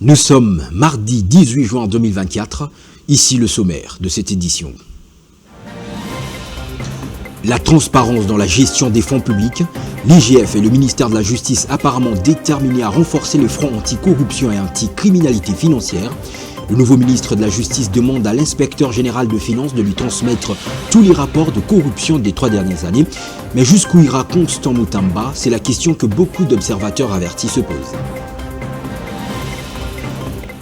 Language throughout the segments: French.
Nous sommes mardi 18 juin 2024, ici le sommaire de cette édition. La transparence dans la gestion des fonds publics, l'IGF et le ministère de la Justice apparemment déterminés à renforcer le front anti-corruption et anti-criminalité financière. Le nouveau ministre de la Justice demande à l'inspecteur général de finances de lui transmettre tous les rapports de corruption des 3 dernières années. Mais jusqu'où ira Constant Mutamba? C'est la question que beaucoup d'observateurs avertis se posent.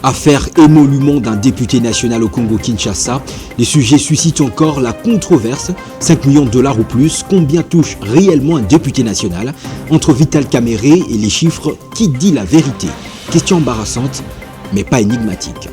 Affaire émolument d'un député national au Congo-Kinshasa, les sujets suscitent encore la controverse. 5 millions de dollars ou plus, combien touche réellement un député national? Entre Vital Kamerhe et les chiffres, qui dit la vérité? Question embarrassante, mais pas énigmatique.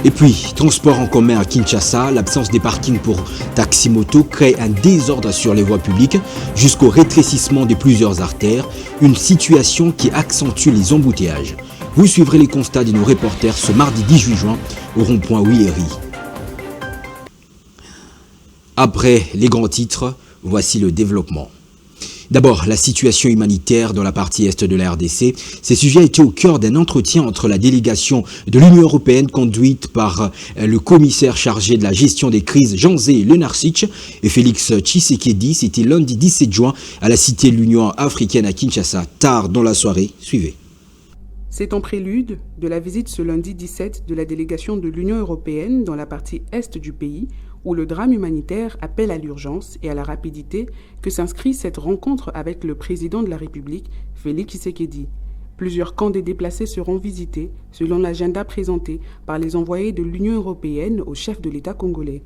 Et puis, transport en commun à Kinshasa, l'absence des parkings pour taxi-moto crée un désordre sur les voies publiques jusqu'au rétrécissement de plusieurs artères, une situation qui accentue les embouteillages. Vous suivrez les constats de nos reporters ce mardi 18 juin au rond-point Willery. Après les grands titres, voici le développement. D'abord, la situation humanitaire dans la partie est de la RDC. Ces sujets étaient au cœur d'un entretien entre la délégation de l'Union européenne conduite par le commissaire chargé de la gestion des crises Jean-Zé Lenarcic et Félix Tshisekedi. C'était lundi 17 juin à la cité de l'Union africaine à Kinshasa. Tard dans la soirée, suivez. C'est en prélude de la visite ce lundi 17 de la délégation de l'Union européenne dans la partie est du pays, où le drame humanitaire appelle à l'urgence et à la rapidité, que s'inscrit cette rencontre avec le président de la République, Félix Tshisekedi. Plusieurs camps des déplacés seront visités selon l'agenda présenté par les envoyés de l'Union européenne au chef de l'État congolais.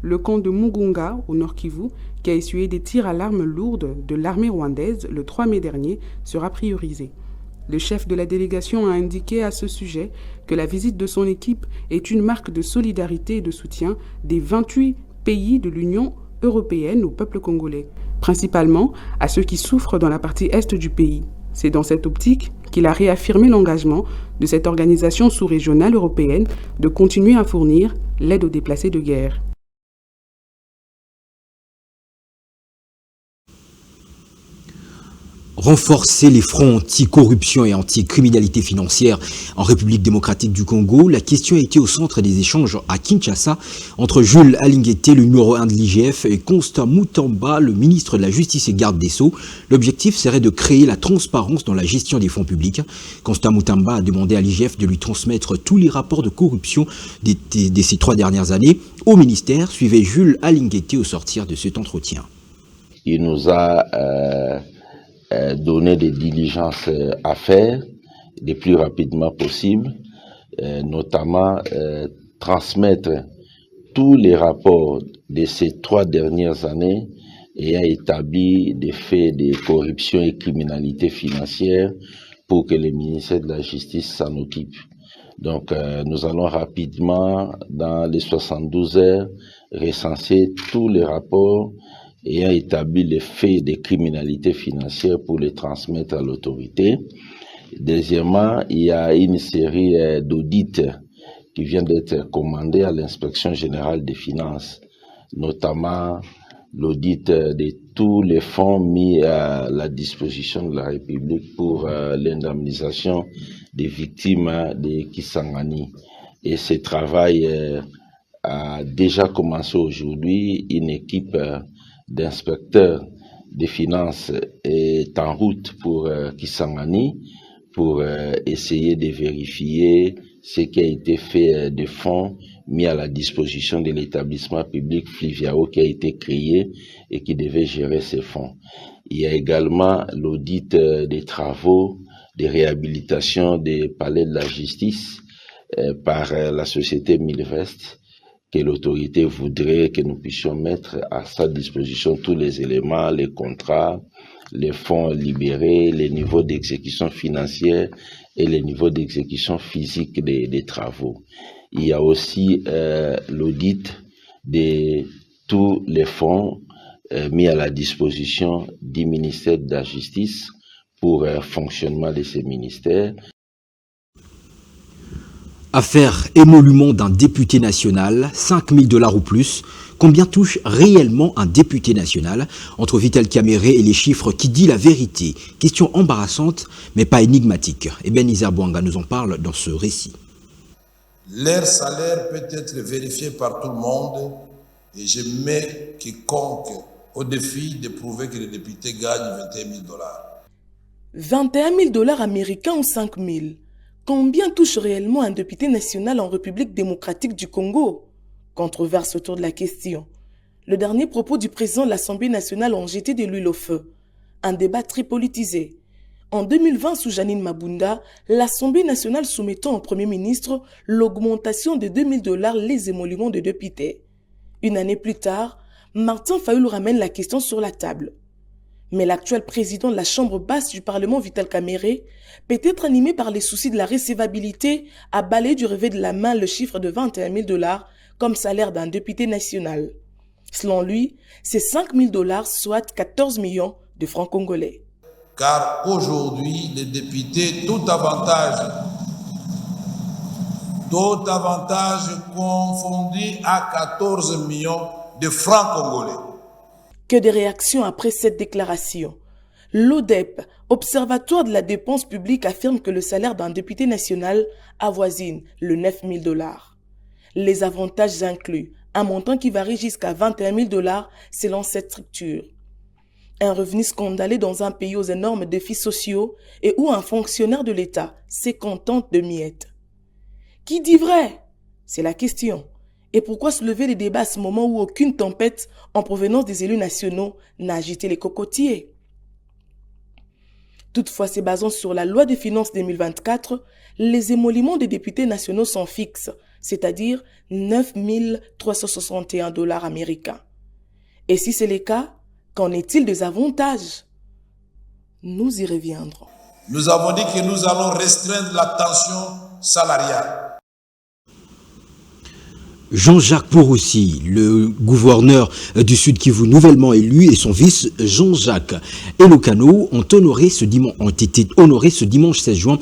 Le camp de Mugunga, au Nord Kivu, qui a essuyé des tirs à l'arme lourde de l'armée rwandaise le 3 mai dernier, sera priorisé. Le chef de la délégation a indiqué à ce sujet que la visite de son équipe est une marque de solidarité et de soutien des 28 pays de l'Union européenne au peuple congolais, principalement à ceux qui souffrent dans la partie est du pays. C'est dans cette optique qu'il a réaffirmé l'engagement de cette organisation sous-régionale européenne de continuer à fournir l'aide aux déplacés de guerre. Renforcer les fronts anti-corruption et anti-criminalité financière en République démocratique du Congo, la question a été au centre des échanges à Kinshasa entre Jules Alinguete, le numéro 1 de l'IGF, et Constant Mutamba, le ministre de la Justice et garde des Sceaux. L'objectif serait de créer la transparence dans la gestion des fonds publics. Constant Mutamba a demandé à l'IGF de lui transmettre tous les rapports de corruption de ces 3 dernières années au ministère. Suivez Jules Alinguete au sortir de cet entretien. Il nous a donner des diligences à faire le plus rapidement possible, notamment transmettre tous les rapports de ces 3 dernières années ayant établi des faits de corruption et criminalité financière pour que le ministère de la Justice s'en occupe. Donc nous allons rapidement, dans les 72 heures, recenser tous les rapports ayant établi les faits de criminalité financière pour les transmettre à l'autorité. Deuxièmement, il y a une série d'audits qui vient d'être commandés à l'inspection générale des finances, notamment l'audit de tous les fonds mis à la disposition de la République pour l'indemnisation des victimes de Kisangani. Et ce travail a déjà commencé aujourd'hui. Une équipe d'inspecteurs des finances est en route pour Kisangani pour essayer de vérifier ce qui a été fait des fonds mis à la disposition de l'établissement public Fliviao qui a été créé et qui devait gérer ces fonds. Il y a également l'audit des travaux de réhabilitation des palais de la justice par la société Milvest, que l'autorité voudrait que nous puissions mettre à sa disposition tous les éléments, les contrats, les fonds libérés, les niveaux d'exécution financière et les niveaux d'exécution physique des travaux. Il y a aussi l'audit de tous les fonds mis à la disposition du ministère de la Justice pour fonctionnement de ces ministères. Affaire émolument d'un député national, 5 000 $ ou plus. Combien touche réellement un député national? Entre Vital Kamerhe et les chiffres, qui dit la vérité? Question embarrassante, mais pas énigmatique. Ebenezer Bouanga nous en parle dans ce récit. Leur salaire peut être vérifié par tout le monde et je mets quiconque au défi de prouver que les députés gagnent 21 000 $. 21 000 $ américains ou 5 000? Combien touche réellement un député national en République démocratique du Congo? Controverse autour de la question. Le dernier propos du président de l'Assemblée nationale ont jeté de l'huile au feu. Un débat très politisé. En 2020, sous Janine Mabunda, l'Assemblée nationale soumettant au Premier ministre l'augmentation de 2 000 $ les émoluments de députés. Une année plus tard, Martin Fayulu ramène la question sur la table. Mais l'actuel président de la Chambre basse du Parlement, Vital Kamerhe, peut-être animé par les soucis de la recevabilité, a balayé du revers de la main le chiffre de 21 000 $ comme salaire d'un député national. Selon lui, c'est 5 000 $, soit 14 millions de francs congolais. Car aujourd'hui, les députés, tout avantage confondu à 14 millions de francs congolais. Que des réactions après cette déclaration. L'ODEP, Observatoire de la dépense publique, affirme que le salaire d'un député national avoisine le 9 000 $. Les avantages incluent un montant qui varie jusqu'à 21 000 $ selon cette structure. Un revenu scandaleux dans un pays aux énormes défis sociaux et où un fonctionnaire de l'État se contente de miettes. Qui dit vrai? C'est la question. Et pourquoi soulever les débats à ce moment où aucune tempête en provenance des élus nationaux n'a agité les cocotiers? Toutefois, se basant sur la loi des finances 2024, les émoluments des députés nationaux sont fixes, c'est-à-dire 9 361 $ américains. Et si c'est le cas, qu'en est-il des avantages? Nous y reviendrons. Nous avons dit que nous allons restreindre la tension salariale. Jean-Jacques Poroussi, le gouverneur du Sud Kivu nouvellement élu, et son fils Jean-Jacques Elokano ont été honorés ce dimanche 16 juin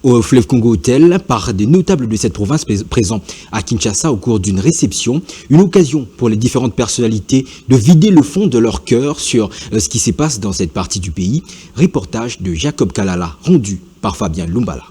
au Fleuve Congo Hotel par des notables de cette province présents à Kinshasa au cours d'une réception. Une occasion pour les différentes personnalités de vider le fond de leur cœur sur ce qui se passe dans cette partie du pays. Reportage de Jacob Kalala, rendu par Fabien Lumbala.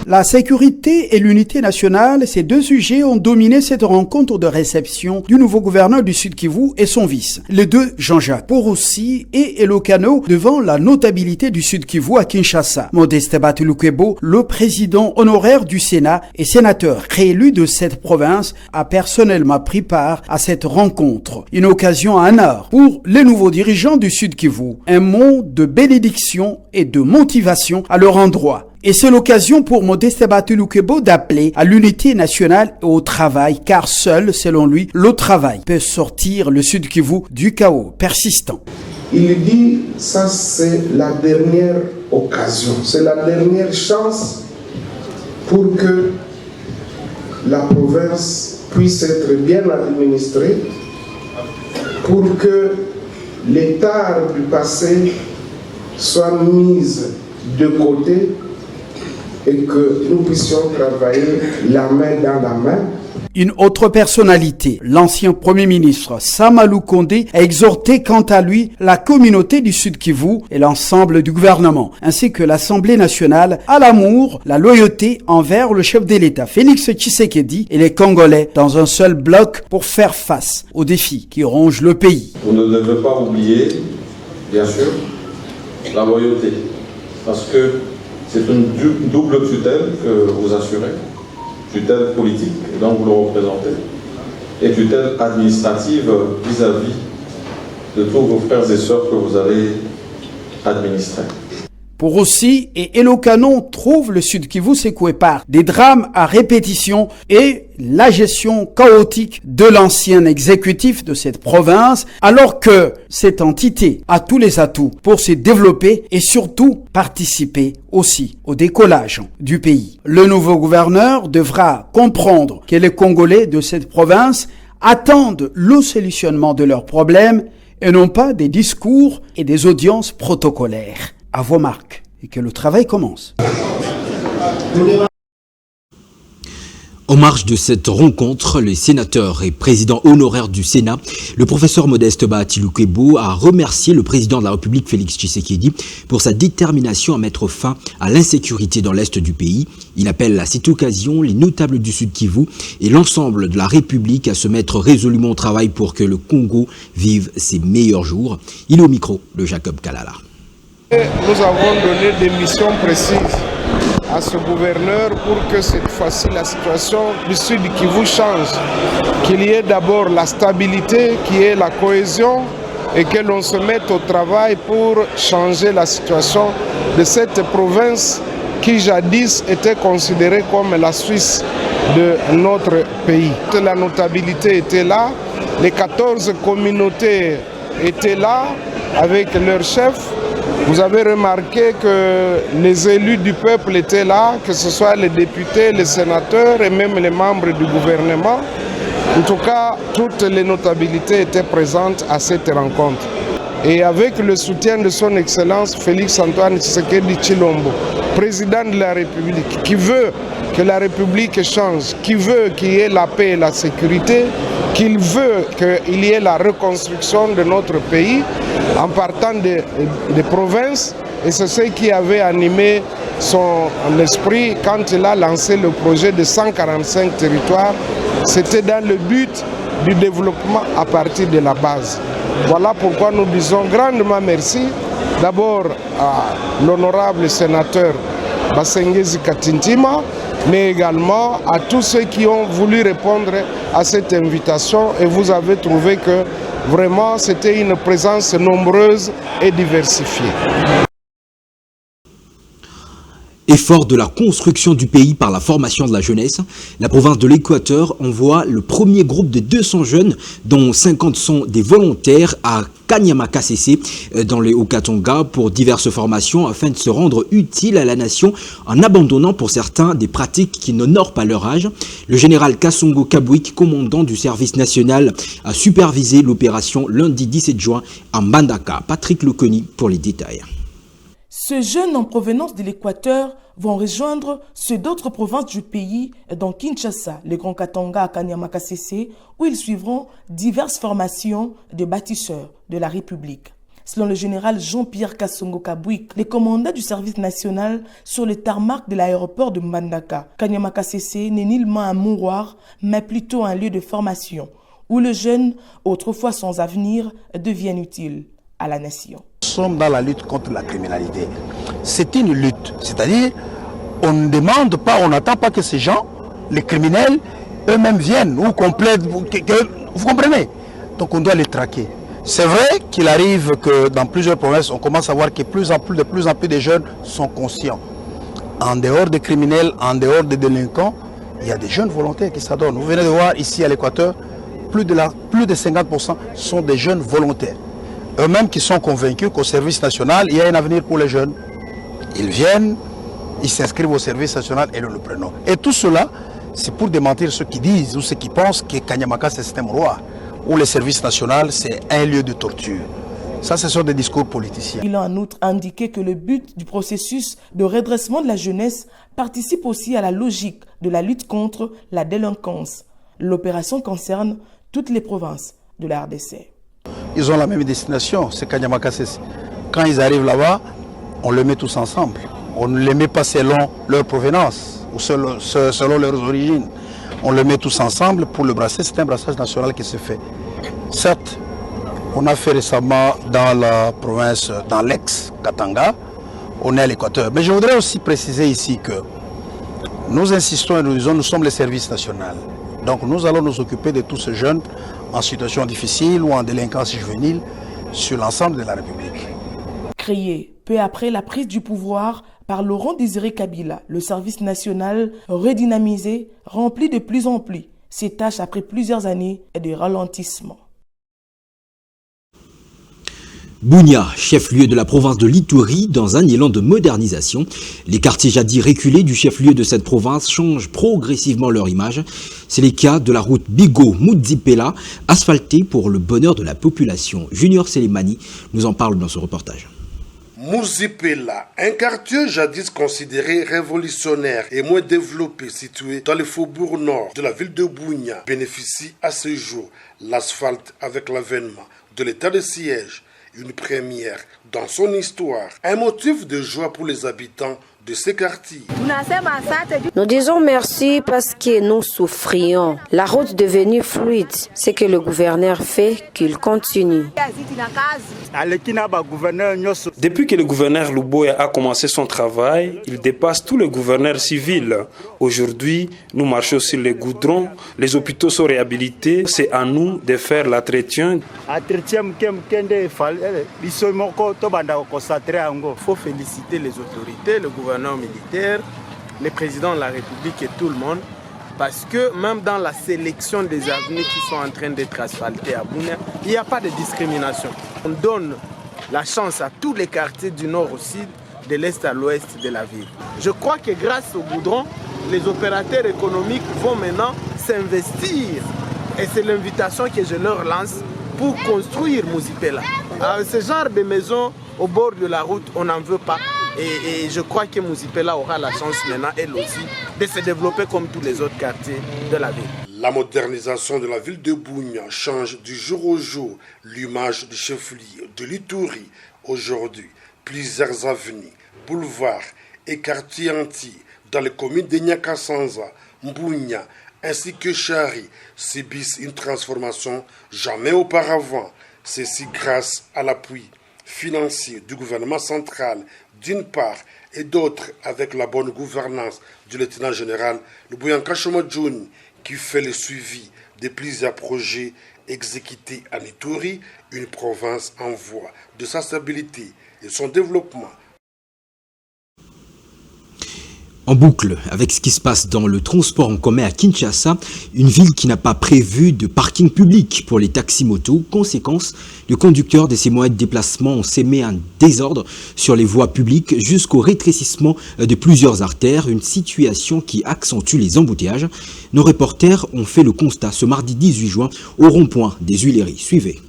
La sécurité et l'unité nationale, ces deux sujets ont dominé cette rencontre de réception du nouveau gouverneur du Sud Kivu et son vice. Les deux, Jean-Jacques Poroussi et Elokano, devant la notabilité du Sud Kivu à Kinshasa. Modeste Batulukebo, le président honoraire du Sénat et sénateur réélu de cette province, a personnellement pris part à cette rencontre. Une occasion en or pour les nouveaux dirigeants du Sud Kivu. Un mot de bénédiction et de motivation à leur endroit. Et c'est l'occasion pour Modeste Batulukebo d'appeler à l'unité nationale et au travail, car seul, selon lui, le travail peut sortir le Sud Kivu du chaos persistant. Il dit, ça c'est la dernière occasion, c'est la dernière chance pour que la province puisse être bien administrée, pour que les tares du passé soient mises de côté et que nous puissions travailler la main dans la main. Une autre personnalité, l'ancien Premier ministre Samalou Kondé, a exhorté quant à lui la communauté du Sud Kivu et l'ensemble du gouvernement, ainsi que l'Assemblée nationale, à l'amour, la loyauté envers le chef de l'État Félix Tshisekedi et les Congolais dans un seul bloc pour faire face aux défis qui rongent le pays. Vous ne devez pas oublier, bien sûr, la loyauté, parce que c'est une double tutelle que vous assurez, tutelle politique, et donc vous le représentez, et tutelle administrative vis-à-vis de tous vos frères et sœurs que vous allez administrer. Poroussi et Elokano trouvent le Sud Kivu secoué par des drames à répétition et la gestion chaotique de l'ancien exécutif de cette province, alors que cette entité a tous les atouts pour se développer et surtout participer aussi au décollage du pays. Le nouveau gouverneur devra comprendre que les Congolais de cette province attendent le solutionnement de leurs problèmes et non pas des discours et des audiences protocolaires. À vos marques et que le travail commence. En marge de cette rencontre, le sénateur et président honoraire du Sénat, le professeur Modeste Bahati Lukwebo, a remercié le président de la République Félix Tshisekedi pour sa détermination à mettre fin à l'insécurité dans l'Est du pays. Il appelle à cette occasion les notables du Sud Kivu et l'ensemble de la République à se mettre résolument au travail pour que le Congo vive ses meilleurs jours. Il est au micro de Jacob Kalala. Nous avons donné des missions précises à ce gouverneur pour que cette fois-ci la situation du Sud Kivu change. Qu'il y ait d'abord la stabilité, qu'il y ait la cohésion et que l'on se mette au travail pour changer la situation de cette province qui jadis était considérée comme la Suisse de notre pays. La notabilité était là, les 14 communautés étaient là avec leurs chefs. Vous avez remarqué que les élus du peuple étaient là, que ce soit les députés, les sénateurs et même les membres du gouvernement. En tout cas, toutes les notabilités étaient présentes à cette rencontre. Et avec le soutien de son Excellence Félix Antoine Tshisekedi Tshilombo, président de la République, qui veut que la République change, qui veut qu'il y ait la paix et la sécurité, qu'il veut qu'il y ait la reconstruction de notre pays en partant des provinces. Et c'est ce qui avait animé son esprit quand il a lancé le projet de 145 territoires. C'était dans le but du développement à partir de la base. Voilà pourquoi nous disons grandement merci d'abord à l'honorable sénateur Basengezi Katintima, mais également à tous ceux qui ont voulu répondre à cette invitation, et vous avez trouvé que vraiment c'était une présence nombreuse et diversifiée. Effort de la construction du pays par la formation de la jeunesse, la province de l'Équateur envoie le premier groupe de 200 jeunes, dont 50 sont des volontaires, à Kanyamakasese, dans le Haut-Katanga, pour diverses formations afin de se rendre utile à la nation en abandonnant pour certains des pratiques qui n'honorent pas leur âge. Le général Kasongo Kabwik, commandant du service national, a supervisé l'opération lundi 17 juin à Mbandaka. Patrick Leconi pour les détails. Ces jeunes en provenance de l'Équateur vont rejoindre ceux d'autres provinces du pays, dans Kinshasa, le Grand Katanga à Kanyamakasese, où ils suivront diverses formations de bâtisseurs de la République. Selon le général Jean-Pierre Kasongo Kabwik, le commandant du service national sur le tarmac de l'aéroport de Mbandaka, Kanyamakasese n'est nullement un mouroir, mais plutôt un lieu de formation, où le jeune, autrefois sans avenir, devient utile à la nation. Nous sommes dans la lutte contre la criminalité. C'est une lutte, c'est-à-dire on ne demande pas, on n'attend pas que ces gens, les criminels, eux-mêmes viennent ou complètent, vous comprenez? Donc on doit les traquer. C'est vrai qu'il arrive que dans plusieurs provinces, on commence à voir que de plus en plus de jeunes sont conscients. En dehors des criminels, en dehors des délinquants, il y a des jeunes volontaires qui s'adonnent. Vous venez de voir ici à l'Équateur, plus de 50% sont des jeunes volontaires. Eux-mêmes qui sont convaincus qu'au service national, il y a un avenir pour les jeunes. Ils viennent, ils s'inscrivent au service national et nous le prenons. Et tout cela, c'est pour démentir ceux qui disent ou ceux qui pensent que Kanyamaka c'est un roi, où le service national c'est un lieu de torture. Ça, ce sont des discours politiciens. Il a en outre indiqué que le but du processus de redressement de la jeunesse participe aussi à la logique de la lutte contre la délinquance. L'opération concerne toutes les provinces de la RDC. Ils ont la même destination, c'est Kanyamakasese. Quand ils arrivent là-bas, on les met tous ensemble. On ne les met pas selon leur provenance ou selon leurs origines. On les met tous ensemble pour le brasser. C'est un brassage national qui se fait. Certes, on a fait récemment dans la province, dans l'ex-Katanga, on est à l'Équateur. Mais je voudrais aussi préciser ici que nous insistons et nous disons, nous sommes le service national. Donc nous allons nous occuper de tous ces jeunes en situation difficile ou en délinquance juvénile sur l'ensemble de la République. Créé peu après la prise du pouvoir par Laurent Désiré Kabila, le service national redynamisé remplit de plus en plus ses tâches après plusieurs années de ralentissement. Bunia, chef-lieu de la province de l'Ituri, dans un élan de modernisation. Les quartiers jadis reculés du chef-lieu de cette province changent progressivement leur image. C'est le cas de la route Bigo-Moudzipela, asphaltée pour le bonheur de la population. Junior Selemani nous en parle dans ce reportage. Muzipela, un quartier jadis considéré révolutionnaire et moins développé situé dans le faubourg nord de la ville de Bunia, bénéficie à ce jour l'asphalte avec l'avènement de l'état de siège, une première dans son histoire, un motif de joie pour les habitants de ces quartiers. Nous disons merci parce que nous souffrions. La route devenue fluide, ce que le gouverneur fait, qu'il continue. Depuis que le gouverneur Luboya a commencé son travail, il dépasse tous les gouverneurs civils. Aujourd'hui, nous marchons sur les goudrons, les hôpitaux sont réhabilités. C'est à nous de faire l'entretien. Il faut féliciter les autorités, le gouverneur militaire, le président de la République et tout le monde, parce que même dans la sélection des avenues qui sont en train d'être asphaltées à Bunia, il n'y a pas de discrimination. On donne la chance à tous les quartiers du nord au sud, de l'est à l'ouest de la ville. Je crois que grâce au goudron, les opérateurs économiques vont maintenant s'investir. Et c'est l'invitation que je leur lance pour construire Muzipela. Ce genre de maisons au bord de la route, on n'en veut pas. Et je crois que Muzipela aura la chance maintenant, elle aussi, de se développer comme tous les autres quartiers de la ville. La modernisation de la ville de Bunia change du jour au jour l'image du chef-lieu de l'Ituri. Aujourd'hui, plusieurs avenues, boulevards et quartiers entiers dans les communes de Nyakasanza, Mbunya ainsi que Chari subissent une transformation jamais auparavant. Ceci grâce à l'appui financier du gouvernement central d'une part et d'autre avec la bonne gouvernance du lieutenant général Luboya Nkashoma John qui fait le suivi de plusieurs projets exécutés à Ituri, une province en voie de sa stabilité et son développement. En boucle avec ce qui se passe dans le transport en commun à Kinshasa, une ville qui n'a pas prévu de parking public pour les taxis-motos. Conséquence, les conducteurs de ces moyens de déplacement ont sémé un désordre sur les voies publiques jusqu'au rétrécissement de plusieurs artères, une situation qui accentue les embouteillages. Nos reporters ont fait le constat ce mardi 18 juin au rond-point des Huileries. Suivez.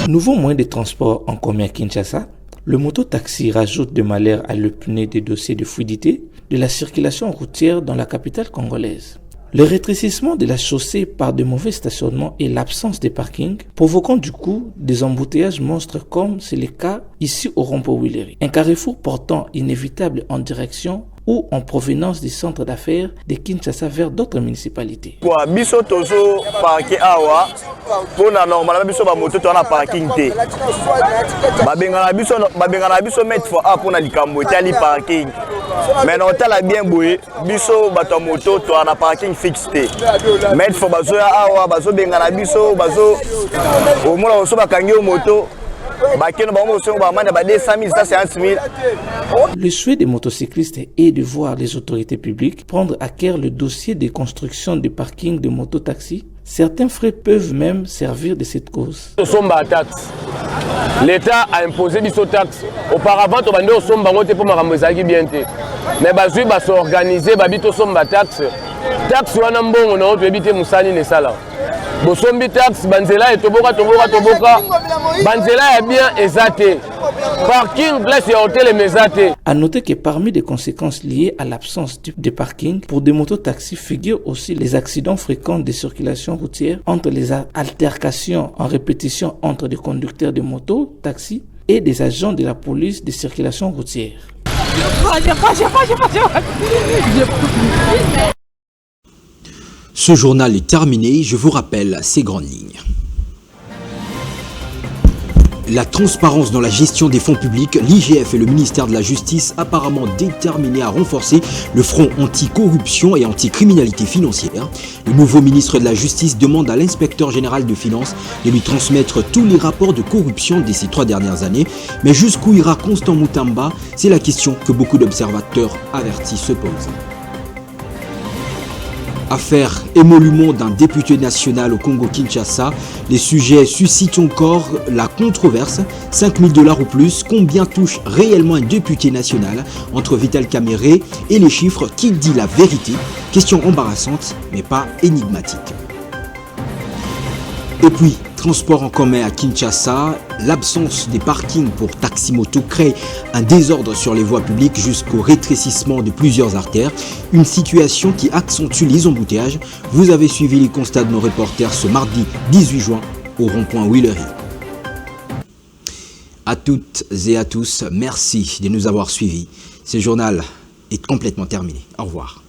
Nouveau moyen de transport en commun à Kinshasa, le moto-taxi rajoute de malheur à l'opinion des dossiers de fluidité de la circulation routière dans la capitale congolaise. Le rétrécissement de la chaussée par de mauvais stationnements et l'absence de parking provoquant du coup des embouteillages monstres comme c'est le cas ici au rond-point Huileries. Un carrefour portant inévitable en direction ou en provenance des centres d'affaires de Kinshasa vers d'autres municipalités. Biso tozo parquet awa pona normalement biso ba moto to na parking te. Ba bengana biso mettre for a pona likambo tali parking. Mais non tala bien boye biso bato moto to na parking fixe te. Mettre for bazo awa bazo bengana biso bazo au mona oso bakangi moto. Le souhait des motocyclistes est de voir les autorités publiques prendre à cœur le dossier de construction de parkings de mototaxis. Certains frais peuvent même servir de cette cause. L'État a imposé des taxes. Auparavant, on a dit pour me bien. Mais on va s'organiser, on va taxes. Taxes, on a un bon, on a évité Moussani et Salah. Bosombi tax banzela et toboka banzela est bien exaté. Parking place et hôtel exaté. À noter que parmi les conséquences liées à l'absence de parking pour des mototaxis figurent aussi les accidents fréquents de circulation routière entre les altercations en répétition entre des conducteurs de motos, taxis et des agents de la police de circulation routière. Ce journal est terminé, je vous rappelle ces grandes lignes. La transparence dans la gestion des fonds publics, l'IGF et le ministère de la Justice apparemment déterminés à renforcer le front anti-corruption et anti-criminalité financière. Le nouveau ministre de la Justice demande à l'inspecteur général de finances de lui transmettre tous les rapports de corruption de ces 3 dernières années. Mais jusqu'où ira Constant Moutamba? C'est la question que beaucoup d'observateurs avertis se posent. Affaire émolument d'un député national au Congo-Kinshasa, les sujets suscitent encore la controverse. 5 000 $ ou plus, combien touche réellement un député national entre Vital Kamerhe et les chiffres, qui dit la vérité? Question embarrassante mais pas énigmatique. Et puis, transports en commun à Kinshasa, l'absence des parkings pour taxi-moto crée un désordre sur les voies publiques jusqu'au rétrécissement de plusieurs artères, une situation qui accentue les embouteillages. Vous avez suivi les constats de nos reporters ce mardi 18 juin au rond-point Willery. À toutes et à tous, merci de nous avoir suivis. Ce journal est complètement terminé. Au revoir.